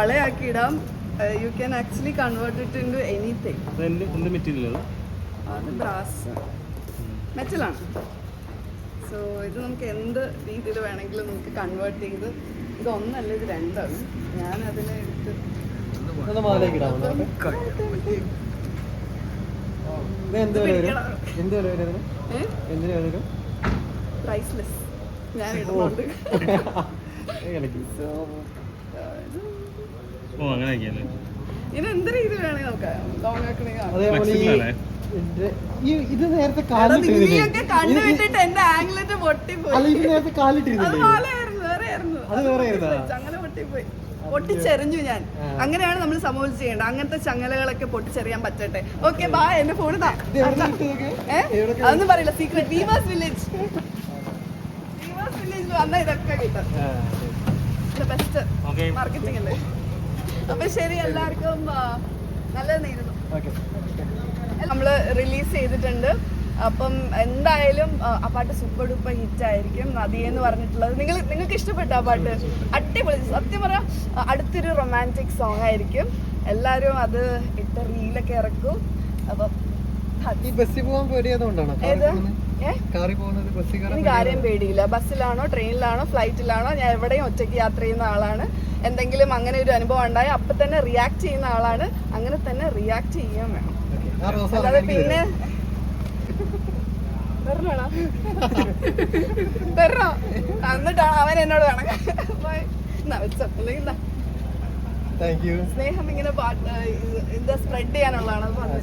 വളയാക്കി ഇടാം. You can actually convert it into anything. അത് brass മെറ്റലാണ്. സോ ഇത് നമുക്ക് എന്ത് രീതിയിൽ വേണമെങ്കിലും നമുക്ക് കൺവേർട്ട് ചെയ്ത്, ഇത് ഒന്നല്ല ഇത് രണ്ടാണ്. ഞാൻ അതിനെ എടുത്ത് പ്രൈസ്ലെസ് ഞാൻ ഇടുന്നുണ്ട്. ഇത് എന്ത് രീതി വേണമെങ്കിൽ നോക്കാം. ലോങ് ആക്കണമെങ്കിൽ ഇത് നേരത്തെ കണ്ടുവിട്ടിട്ട് എന്റെ ആംഗ്ലറ്റ് പൊട്ടിപ്പോയി. ചങ്ങല പൊട്ടിപ്പോയി, പൊട്ടിച്ചെറിഞ്ഞു ഞാൻ. അങ്ങനെയാണ് നമ്മൾ സമൂഹം ചെയ്യേണ്ടത്. അങ്ങനത്തെ ചങ്ങലകളൊക്കെ പൊട്ടിച്ചെറിയാൻ പറ്റട്ടെ. ഓക്കെ ബാ, എന്റെ ഫോൺ അതൊന്നും പറയില്ല, സീക്രട്ട്. വീവാസ് വില്ലേജ് വന്നാൽ ഇതൊക്കെ കിട്ടും. ബെസ്റ്റ് മാർക്കറ്റിംഗ് അല്ലേ. അപ്പൊ ശരി, എല്ലാവർക്കും നല്ലത് നേരുന്നു. നമ്മള് റിലീസ് ചെയ്തിട്ടുണ്ട്. അപ്പം എന്തായാലും ആ പാട്ട് സൂപ്പർ ഡൂപ്പർ ഹിറ്റ് ആയിരിക്കും. നദിയെന്ന് പറഞ്ഞിട്ടുള്ളത് നിങ്ങൾക്ക് ഇഷ്ടപ്പെട്ട ആ പാട്ട്? അടിപൊളി. സത്യം പറയാം, അടുത്തൊരു റൊമാൻറ്റിക് സോങ് ആയിരിക്കും. എല്ലാവരും അത് ഇട്ട് റീലൊക്കെ ഇറക്കും. അപ്പം ബസ്സിൽ പോകാൻ പേടിയായതുകൊണ്ടാണ് എനിക്ക് ആരെയും പേടിയില്ല. ബസ്സിലാണോ ട്രെയിനിലാണോ ഫ്ലൈറ്റിലാണോ ഞാൻ എവിടെയും ഒറ്റയ്ക്ക് യാത്ര ചെയ്യുന്ന ആളാണ്. എന്തെങ്കിലും അങ്ങനെ ഒരു അനുഭവം ഉണ്ടായി അപ്പം തന്നെ റിയാക്ട് ചെയ്യുന്ന ആളാണ്. അങ്ങനെ തന്നെ റിയാക്ട് ചെയ്യാൻ വേണം. അല്ലാതെ പിന്നെ തരണോ എന്നിട്ടാണ് അവൻ എന്നോട് വേണം സ്നേഹം ഇങ്ങനെ എന്താ സ്പ്രെഡ് ചെയ്യാനുള്ളതാണ്.